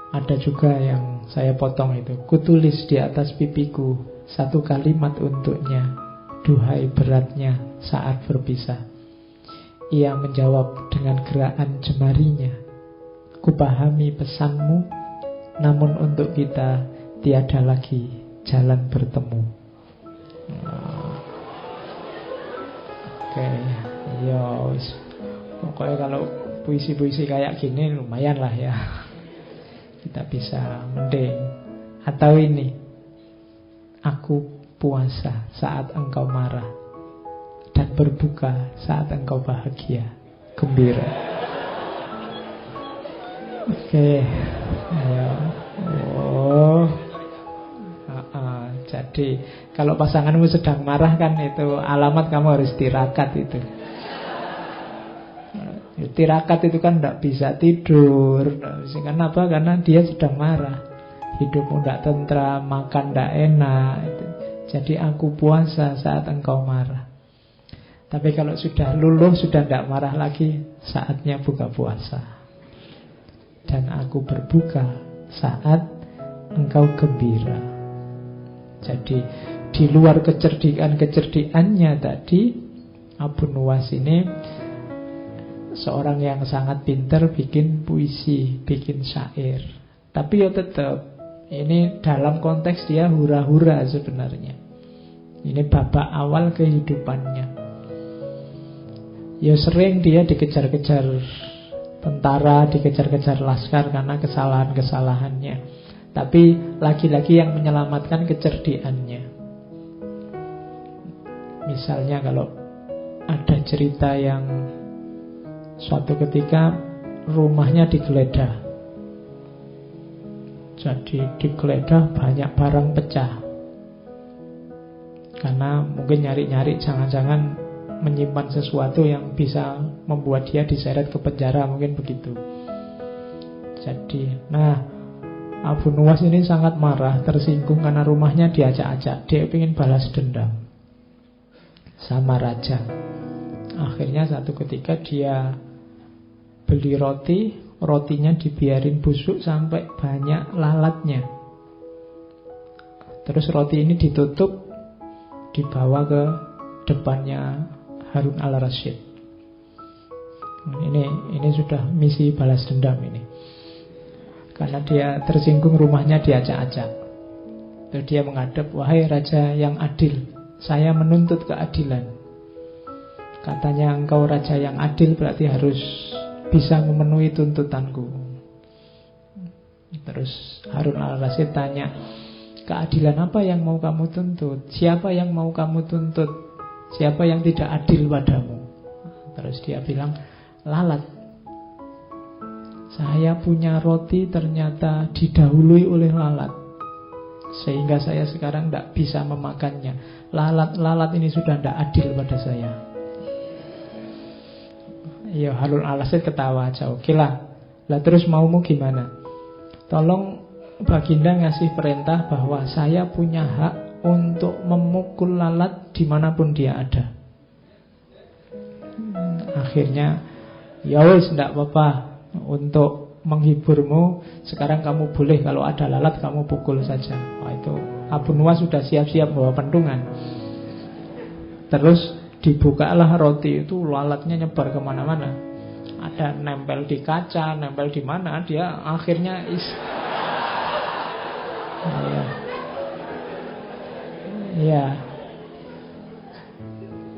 Ada juga yang saya potong itu, kutulis di atas pipiku satu kalimat untuknya, duhai beratnya saat berpisah. Ia menjawab dengan gerakan jemarinya, kupahami pesanmu, namun untuk kita tiada lagi jalan bertemu. Oke, ya wis. Pokoknya kalau puisi-puisi kayak gini lumayan lah ya. Kita bisa mending. Atau ini, aku puasa saat engkau marah dan berbuka saat engkau bahagia, gembira. Oke, ayo. Jadi kalau pasanganmu sedang marah kan itu alamat kamu harus tirakat itu. Tirakat itu kan tidak bisa tidur. Kenapa? Karena dia sedang marah. Hidupmu tidak tentram, makan tidak enak. Jadi aku puasa saat engkau marah. Tapi kalau sudah luluh, sudah tidak marah lagi, saatnya buka puasa. Dan aku berbuka saat engkau gembira. Jadi di luar kecerdikannya tadi, Abu Nuwas ini seorang yang sangat pintar bikin puisi, bikin syair. Tapi ya tetap, ini dalam konteks dia hura-hura sebenarnya. Ini babak awal kehidupannya. Ya sering dia dikejar-kejar tentara, dikejar-kejar laskar karena kesalahan-kesalahannya. Tapi lagi-lagi yang menyelamatkan kecerdikannya. Misalnya kalau ada cerita yang suatu ketika rumahnya digeledah. Jadi digeledah banyak barang pecah. Karena mungkin nyari-nyari jangan-jangan menyimpan sesuatu yang bisa membuat dia diseret ke penjara, mungkin begitu. Jadi, Abu Nuwas ini sangat marah, tersinggung karena rumahnya diacak-acak. Dia ingin balas dendam sama raja. Akhirnya satu ketika dia beli roti, rotinya dibiarin busuk sampai banyak lalatnya. Terus roti ini ditutup, dibawa ke depannya Harun al-Rasyid. Ini sudah misi balas dendam ini. Karena dia tersinggung rumahnya diacak-acak. Terus dia menghadap, wahai raja yang adil, saya menuntut keadilan. Katanya engkau raja yang adil, berarti harus bisa memenuhi tuntutanku. Terus Harun al-Rasyid tanya, keadilan apa yang mau kamu tuntut? Siapa yang mau kamu tuntut? Siapa yang tidak adil padamu? Terus dia bilang, lalat. Saya punya roti ternyata didahului oleh lalat, sehingga saya sekarang tidak bisa memakannya. Lalat ini sudah tidak adil pada saya. Ya Harun al-Rasyid ketawa aja. Oke lah terus maumu gimana? Tolong Baginda ngasih perintah bahwa saya punya hak untuk memukul lalat dimanapun dia ada. Akhirnya, ya wis tidak apa-apa. Untuk menghiburmu, sekarang kamu boleh kalau ada lalat kamu pukul saja. Itu Abu Nuwas sudah siap-siap bawa pentungan. Terus dibukalah roti itu, lalatnya nyebar kemana-mana. Ada nempel di kaca, nempel di mana. Dia akhirnya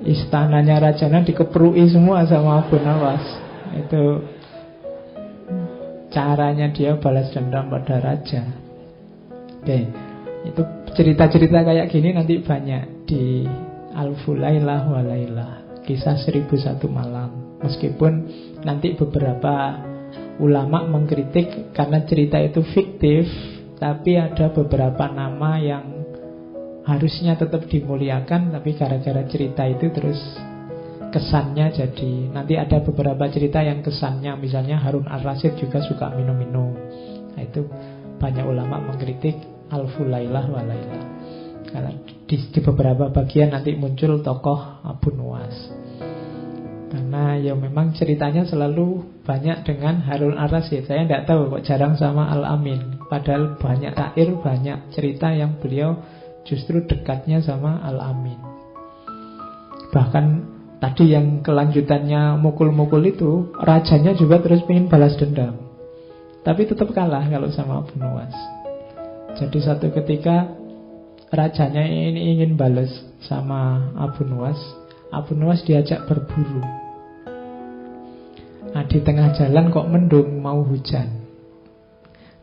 istananya Rajana dikeprui semua sama Abu Nuwas. Itu caranya dia balas dendam pada raja. Oke, itu cerita-cerita kayak gini nanti banyak di Alfu Lailah wa Lailah, kisah 1001 malam. Meskipun nanti beberapa ulama mengkritik karena cerita itu fiktif, tapi ada beberapa nama yang harusnya tetap dimuliakan, tapi gara-gara cerita itu terus kesannya jadi. Nanti ada beberapa cerita yang kesannya, misalnya Harun al-Rasyid juga suka minum-minum. Itu banyak ulama mengkritik Alfu Lailah wa Lailah. Karena di beberapa bagian nanti muncul tokoh Abu Nuwas. Karena ya memang ceritanya selalu banyak dengan Harun Ar-Rasyid. Saya tidak tahu kok jarang sama Al-Amin. Padahal banyak syair, banyak cerita yang beliau justru dekatnya sama Al-Amin. Bahkan tadi yang kelanjutannya mukul-mukul itu, rajanya juga terus pengen balas dendam, tapi tetap kalah kalau sama Abu Nuwas. Jadi satu ketika rajanya ini ingin balas sama Abu Nuwas. Abu Nuwas diajak berburu. Nah, di tengah jalan kok mendung, mau hujan.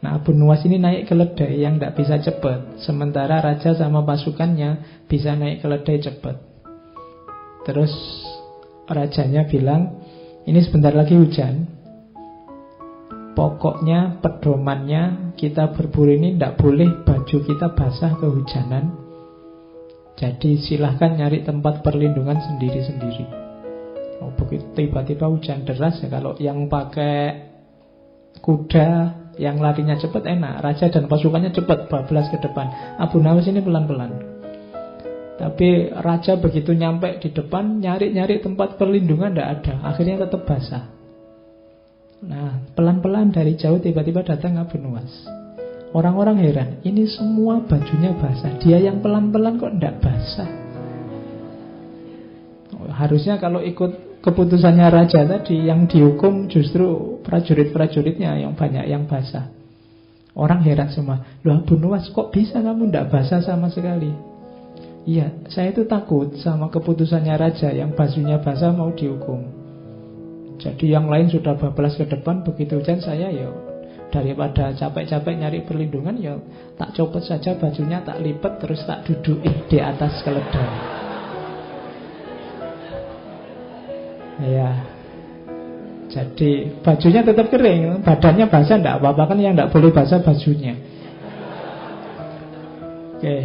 Nah, Abu Nuwas ini naik keledai yang tidak bisa cepat, sementara raja sama pasukannya bisa naik keledai cepat. Terus rajanya bilang, ini sebentar lagi hujan, pokoknya pedomannya kita berburu ini tidak boleh baju kita basah kehujanan. Jadi silahkan nyari tempat perlindungan sendiri-sendiri. Oh, begitu tiba-tiba hujan deras ya, kalau yang pakai kuda yang larinya cepat enak, raja dan pasukannya cepat bablas ke depan. Abu Nuwas ini pelan-pelan. Tapi raja begitu nyampe di depan, nyari-nyari tempat perlindungan tidak ada, akhirnya tetap basah. Nah, pelan-pelan dari jauh tiba-tiba datang Abu Nuwas. Orang-orang heran, ini semua bajunya basah, dia yang pelan-pelan kok tidak basah. Harusnya kalau ikut keputusannya raja tadi, yang dihukum justru prajurit-prajuritnya yang banyak yang basah. Orang heran semua, loh Abu Nuwas kok bisa kamu tidak basah sama sekali? Iya, saya itu takut sama keputusannya raja, yang bajunya basah mau dihukum. Jadi yang lain sudah bablas ke depan, begitu hujan saya ya daripada capek-capek nyari perlindungan, ya tak copot saja bajunya, tak lipat, terus tak dudukin di atas keledai. Ya, jadi bajunya tetap kering, badannya basah tidak apa-apa, kan yang tidak boleh basah bajunya. Oke,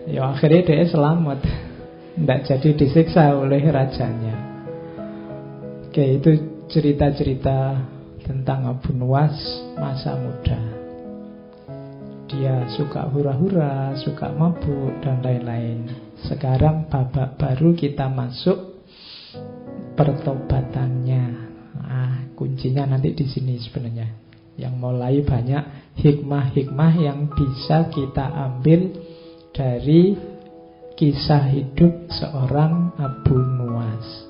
ya akhirnya dia selamat, tidak jadi disiksa oleh rajanya. Oke, itu cerita-cerita tentang Abu Nuwas masa muda. Dia suka hura-hura, suka mabuk, dan lain-lain. Sekarang babak baru kita masuk pertobatannya. Nah, kuncinya nanti di sini sebenarnya. Yang mulai banyak hikmah-hikmah yang bisa kita ambil dari kisah hidup seorang Abu Nuwas.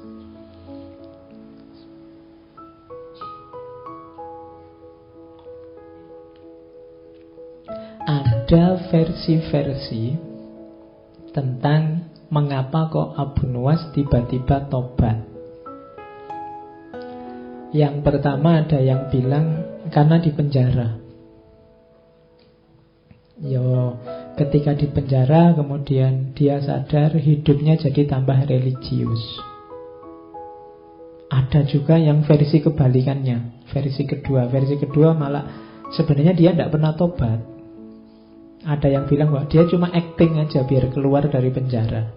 Ada versi-versi tentang mengapa kok Abu Nuwas tiba-tiba tobat. Yang pertama ada yang bilang karena di penjara. Ketika di penjara kemudian dia sadar hidupnya jadi tambah religius. Ada juga yang versi kebalikannya, versi kedua malah sebenarnya dia tidak pernah tobat. Ada yang bilang bahwa dia cuma acting aja biar keluar dari penjara.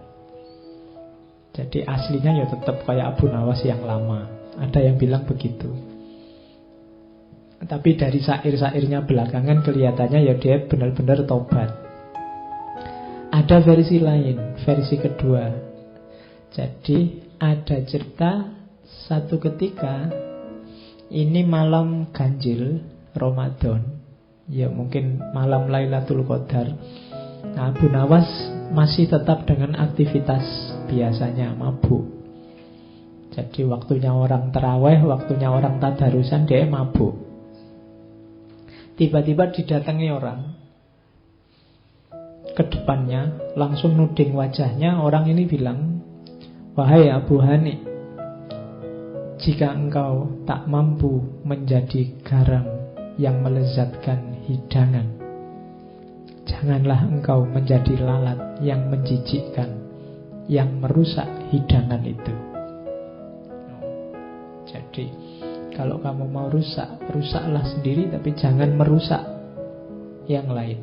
Jadi aslinya ya tetap kayak Abu Nuwas yang lama. Ada yang bilang begitu. Tapi dari syair-syairnya belakangan kelihatannya ya dia benar-benar tobat. Ada versi lain, versi kedua. Jadi ada cerita satu ketika ini malam ganjil Ramadan, ya mungkin malam Lailatul Qadar. Nah, Abu Nuwas masih tetap dengan aktivitas biasanya, mabuk. Jadi waktunya orang taraweh, waktunya orang tadarusan, dia mabuk. Tiba-tiba didatangi orang ke depannya, langsung nuding wajahnya. Orang ini bilang, wahai Abu Hani, jika engkau tak mampu menjadi garam yang melezatkan hidangan, janganlah engkau menjadi lalat yang menjijikkan, yang merusak hidangan itu. Jadi kalau kamu mau rusak, rusaklah sendiri, tapi jangan merusak yang lain.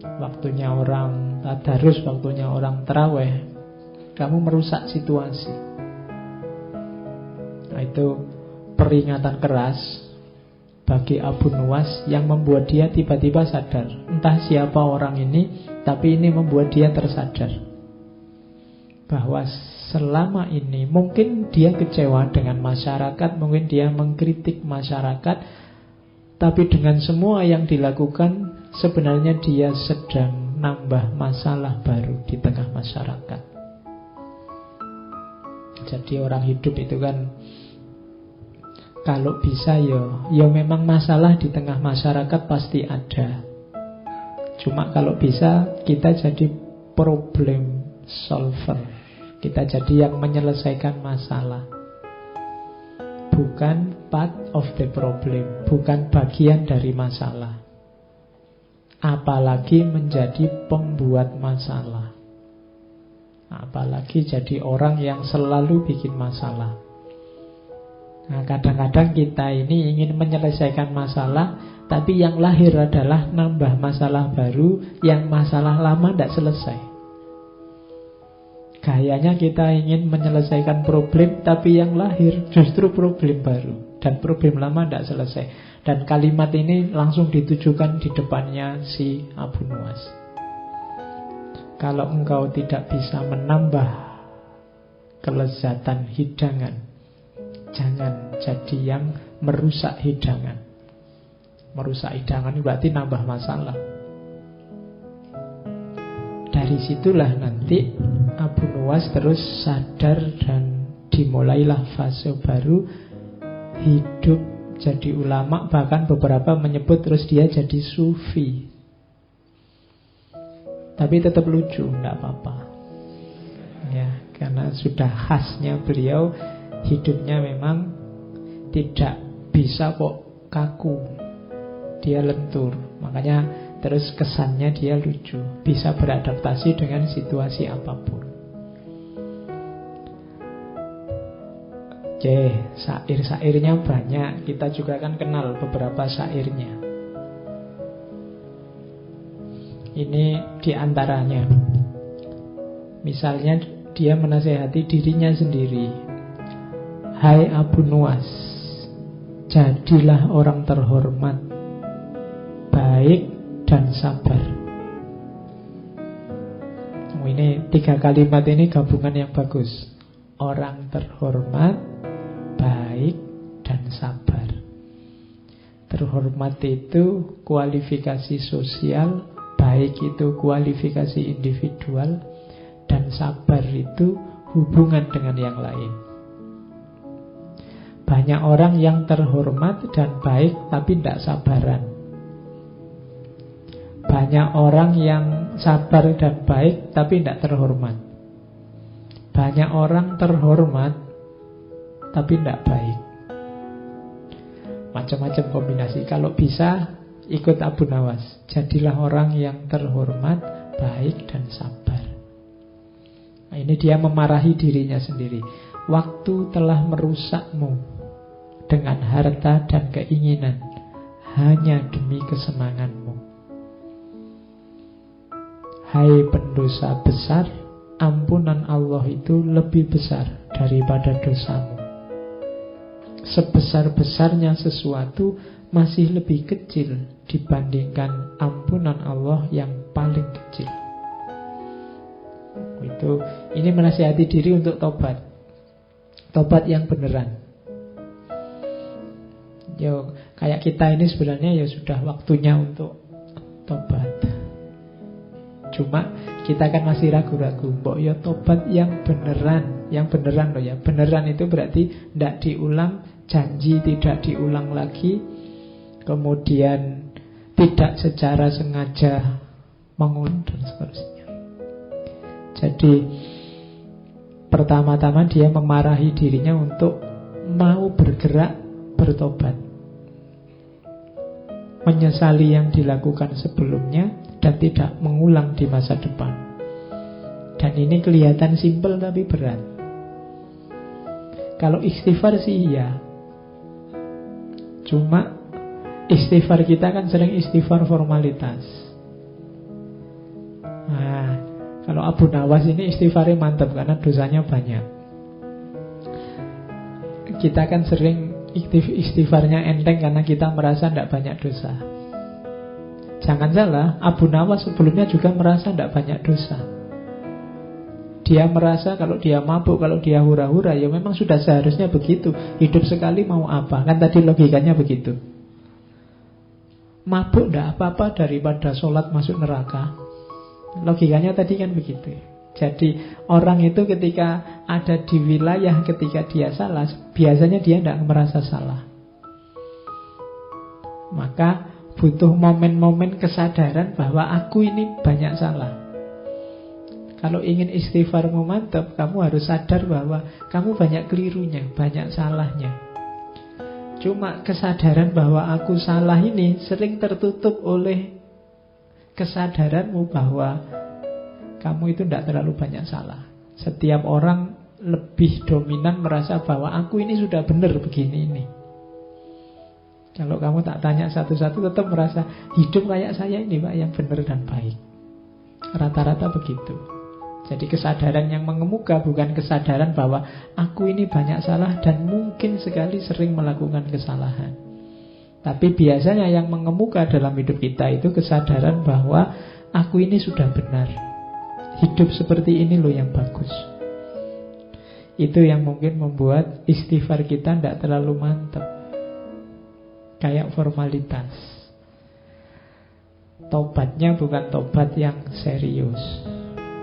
Waktunya orang tadarus, waktunya orang taraweh, kamu merusak situasi. Nah, itu peringatan keras bagi Abu Nuwas yang membuat dia tiba-tiba sadar. Entah siapa orang ini, tapi ini membuat dia tersadar bahwa selama ini mungkin dia kecewa dengan masyarakat, mungkin dia mengkritik masyarakat, tapi dengan semua yang dilakukan sebenarnya dia sedang nambah masalah baru di tengah masyarakat. Jadi orang hidup itu kan kalau bisa ya memang masalah di tengah masyarakat pasti ada. Cuma kalau bisa kita jadi problem solver. Kita jadi yang menyelesaikan masalah, bukan part of the problem, bukan bagian dari masalah. Apalagi menjadi pembuat masalah, apalagi jadi orang yang selalu bikin masalah. Nah, kadang-kadang kita ini ingin menyelesaikan masalah, tapi yang lahir adalah nambah masalah baru, yang masalah lama tidak selesai. Gayanya kita ingin menyelesaikan problem, tapi yang lahir justru problem baru, dan problem lama tidak selesai. Dan kalimat ini langsung ditujukan di depannya si Abu Nuwas. Kalau engkau tidak bisa menambah kelezatan hidangan, jangan jadi yang merusak hidangan. Merusak hidangan berarti nambah masalah. Dari situlah nanti Abu Nuwas terus sadar dan dimulailah fase baru, hidup jadi ulama. Bahkan beberapa menyebut terus dia jadi sufi. Tapi tetap lucu, enggak apa-apa ya, karena sudah khasnya beliau. Hidupnya memang tidak bisa kok kaku, dia lentur. Makanya terus kesannya dia lucu, bisa beradaptasi dengan situasi apapun. Oke, syair-syairnya banyak. Kita juga kan kenal beberapa syairnya. Ini diantaranya. Misalnya dia menasehati dirinya sendiri. Hai Abu Nuwas, jadilah orang terhormat, baik dan sabar. Ini 3 kalimat ini gabungan yang bagus. Orang terhormat, baik dan sabar. Terhormat itu kualifikasi sosial, baik itu kualifikasi individual, dan sabar itu hubungan dengan yang lain. Banyak orang yang terhormat dan baik tapi tidak sabaran. Banyak orang yang sabar dan baik tapi tidak terhormat. Banyak orang terhormat tapi tidak baik. Macam-macam kombinasi. Kalau bisa ikut Abu Nuwas, jadilah orang yang terhormat, baik dan sabar. Nah, ini dia memarahi dirinya sendiri. Waktu telah merusakmu dengan harta dan keinginan hanya demi kesenanganmu. Hai pendosa besar, ampunan Allah itu lebih besar daripada dosamu. Sebesar-besarnya sesuatu masih lebih kecil dibandingkan ampunan Allah yang paling kecil. Ini menasihati diri untuk tobat. Tobat yang beneran. Yo, kayak kita ini sebenarnya ya sudah waktunya untuk tobat. Cuma kita kan masih ragu-ragu. Mbok ya tobat yang beneran. Yang beneran loh ya. Beneran itu berarti tidak diulang, janji tidak diulang lagi, kemudian tidak secara sengaja mengulang dan seterusnya. Jadi pertama-tama dia memarahi dirinya untuk mau bergerak bertobat, menyesali yang dilakukan sebelumnya dan tidak mengulang di masa depan. Dan ini kelihatan simpel tapi berat. Kalau istighfar sih iya, cuma istighfar kita kan sering istighfar formalitas. Nah, kalau Abu Nuwas ini istighfarnya mantap karena dosanya banyak. Kita kan sering istighfarnya enteng karena kita merasa tidak banyak dosa. Jangan salah, Abu Nuwas sebelumnya juga merasa tidak banyak dosa. Dia merasa kalau dia mabuk, kalau dia hura-hura, ya memang sudah seharusnya begitu. Hidup sekali mau apa? Kan tadi logikanya begitu. Mabuk tidak apa-apa daripada sholat masuk neraka. Logikanya tadi kan begitu. Jadi orang itu ketika ada di wilayah, ketika dia salah, biasanya dia tidak merasa salah. Maka butuh momen-momen kesadaran bahwa aku ini banyak salah. Kalau ingin istighfarmu mantap, kamu harus sadar bahwa kamu banyak kelirunya, banyak salahnya. Cuma kesadaran bahwa aku salah ini sering tertutup oleh kesadaranmu bahwa kamu itu tidak terlalu banyak salah. Setiap orang lebih dominan merasa bahwa aku ini sudah benar begini ini. Kalau kamu tak tanya satu-satu tetap merasa hidup kayak saya ini Pak yang benar dan baik. Rata-rata begitu. Jadi kesadaran yang mengemuka bukan kesadaran bahwa aku ini banyak salah dan mungkin sekali sering melakukan kesalahan. Tapi biasanya yang mengemuka dalam hidup kita itu kesadaran bahwa aku ini sudah benar. Hidup seperti ini loh yang bagus. Itu yang mungkin membuat istighfar kita tidak terlalu mantap. Kayak formalitas. Tobatnya bukan tobat yang serius.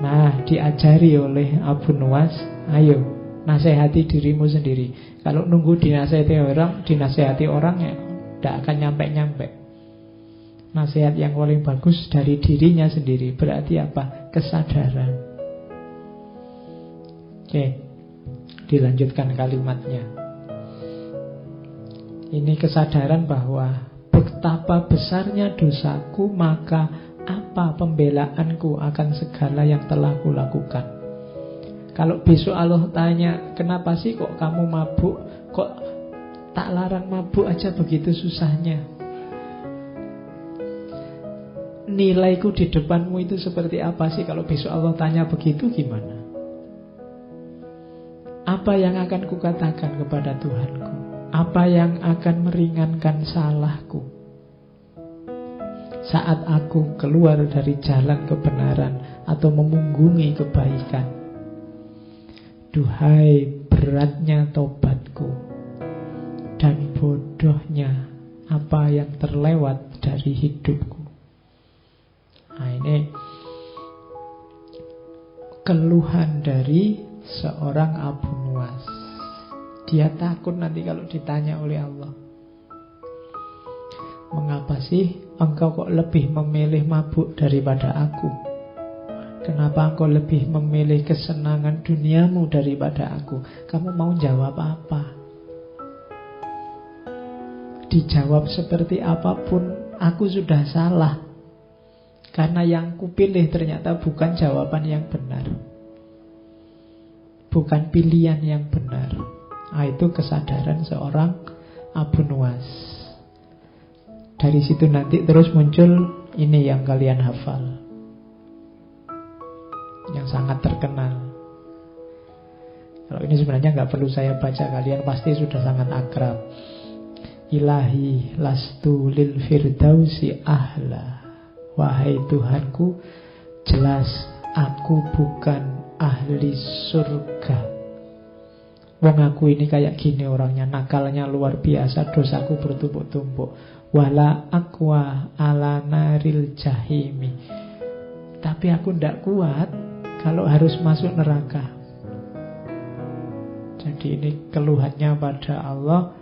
Nah, diajari oleh Abu Nuwas, ayo nasihati dirimu sendiri. Kalau nunggu dinasihati orang ya tidak akan nyampe-nyampe. Nasihat yang paling bagus dari dirinya sendiri. Berarti apa? Kesadaran. Oke, dilanjutkan kalimatnya. Ini kesadaran bahwa betapa besarnya dosaku, maka apa pembelaanku akan segala yang telah kulakukan. Kalau besok Allah tanya, kenapa sih kok kamu mabuk? Kok tak larang mabuk aja begitu susahnya? Nilaiku di depanmu itu seperti apa sih? Kalau besok Allah tanya begitu gimana? Apa yang akan kukatakan kepada Tuhanku? Apa yang akan meringankan salahku? Saat aku keluar dari jalan kebenaran atau memunggungi kebaikan. Duhai beratnya tobatku dan bodohnya apa yang terlewat dari hidupku. Nah, ini keluhan dari seorang Abu Nuwas. Dia takut nanti kalau ditanya oleh Allah, mengapa sih engkau kok lebih memilih mabuk daripada aku? Kenapa engkau lebih memilih kesenangan duniamu daripada aku? Kamu mau jawab apa? Dijawab seperti apapun, aku sudah salah. Karena yang kupilih ternyata bukan jawaban yang benar, bukan pilihan yang benar. Nah, itu kesadaran seorang Abu Nuwas. Dari situ nanti terus muncul ini yang kalian hafal, yang sangat terkenal. Kalau ini sebenarnya nggak perlu saya baca, kalian pasti sudah sangat akrab. Ilahi lastu lil firdausi ahla. Wahai Tuhanku, jelas aku bukan ahli surga. Wong aku ini kayak gini orangnya, nakalnya luar biasa, dosaku bertumpuk-tumpuk. Wala aqwa ala naril jahimi. Tapi aku tidak kuat kalau harus masuk neraka. Jadi ini keluhannya pada Allah.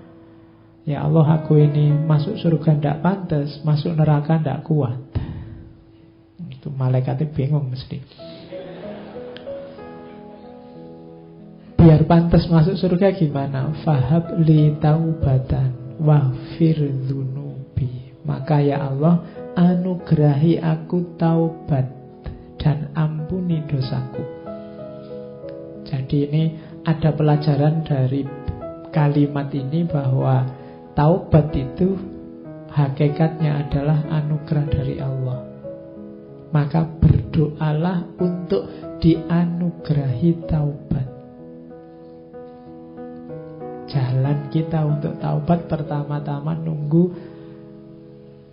Ya Allah, aku ini masuk surga tidak pantas, masuk neraka tidak kuat. Itu malaikatnya bingung mesti. Biar pantas masuk surga gimana? Fahab li taubatan wafir dzunubi. Maka ya Allah, anugerahi aku taubat dan ampuni dosaku. Jadi ini ada pelajaran dari kalimat ini bahwa taubat itu hakikatnya adalah anugerah dari Allah. Maka berdoalah untuk dianugerahi taubat. Jalan kita untuk taubat pertama-tama nunggu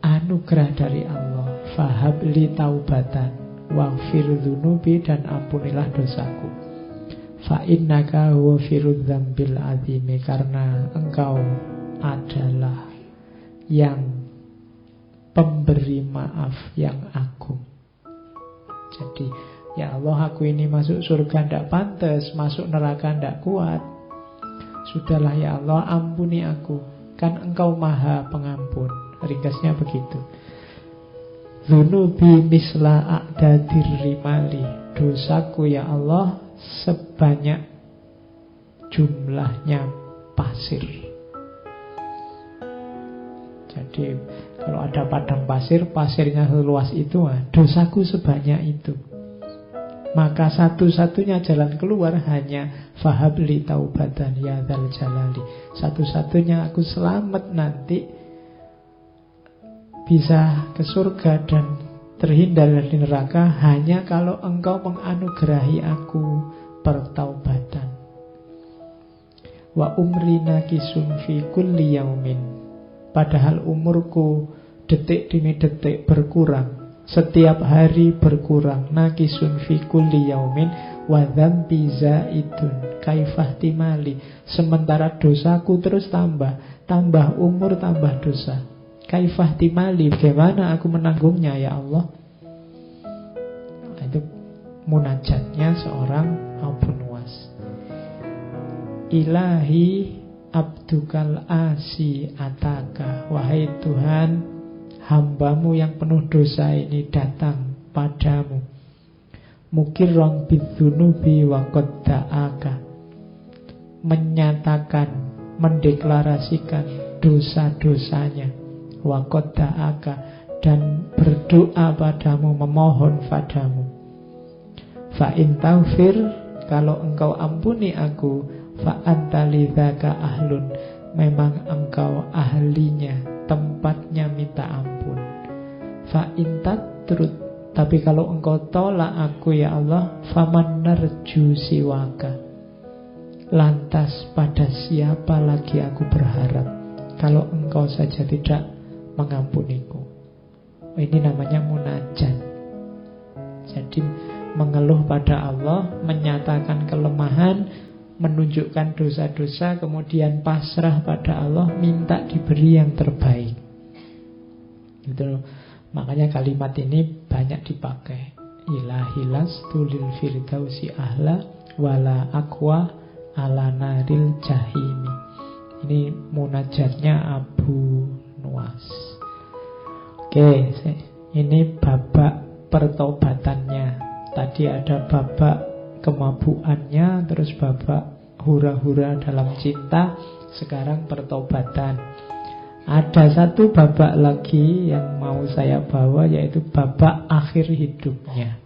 anugerah dari Allah. Fahab li taubatan waghfir dzunubi, dan ampunilah dosaku. Fa innaka ghafirudz dzambil azimi, karena engkau adalah yang pemberi maaf yang agung. Jadi ya Allah, aku ini masuk surga tidak pantas, masuk neraka tidak kuat. Sudahlah ya Allah, ampuni aku, kan engkau maha pengampun. Ringkasnya begitu. Dzunubi misla a'dadir rimali, dosaku ya Allah sebanyak jumlahnya pasir. Jadi kalau ada padang pasir, pasirnya seluas itu, dosaku sebanyak itu. Maka satu-satunya jalan keluar hanya fahabli taubatan ya dzal jalali. Satu-satunya aku selamat nanti, bisa ke surga dan terhindar dari neraka, hanya kalau engkau menganugerahi aku pertaubatan. Wa umri nakisun fi kulli yaumin, padahal umurku detik demi detik berkurang, setiap hari berkurang. Nakisun fi kulli yaumin wa dzambi zaidun kaifah timali, sementara dosaku terus tambah umur tambah dosa. Kaifah timali, bagaimana aku menanggungnya ya Allah? Itu munajatnya seorang Abu Nuwas. Ilahi abdukal asi ataka, wahai Tuhan, hambamu yang penuh dosa ini datang padamu. Mukirrong bidzunubi wa qad da'aka, menyatakan, mendeklarasikan dosa-dosanya, wa qad da'aka, dan berdoa padamu, memohon padamu. Fa in taghfir, kalau engkau ampuni aku, fa anta lidzaka ahlun, memang engkau ahlinya, tempatnya minta ampun. Fa in tatrud, tapi kalau engkau tolak aku ya Allah, faman narju siwaka, lantas pada siapa lagi aku berharap kalau engkau saja tidak mengampuniku. Ini namanya munajat. Jadi mengeluh pada Allah, menyatakan kelemahan, menunjukkan dosa-dosa, kemudian pasrah pada Allah, minta diberi yang terbaik. Gitu. Makanya kalimat ini banyak dipakai. Ilahilas tulil firdausi ahla wala aqwa ala naril jahimi. Ini munajatnya Abu Nuwas. Oke, ini babak pertobatannya. Tadi ada babak kemabuannya, terus babak hura-hura dalam cinta, sekarang pertobatan. Ada satu babak lagi yang mau saya bawa, yaitu babak akhir hidupnya.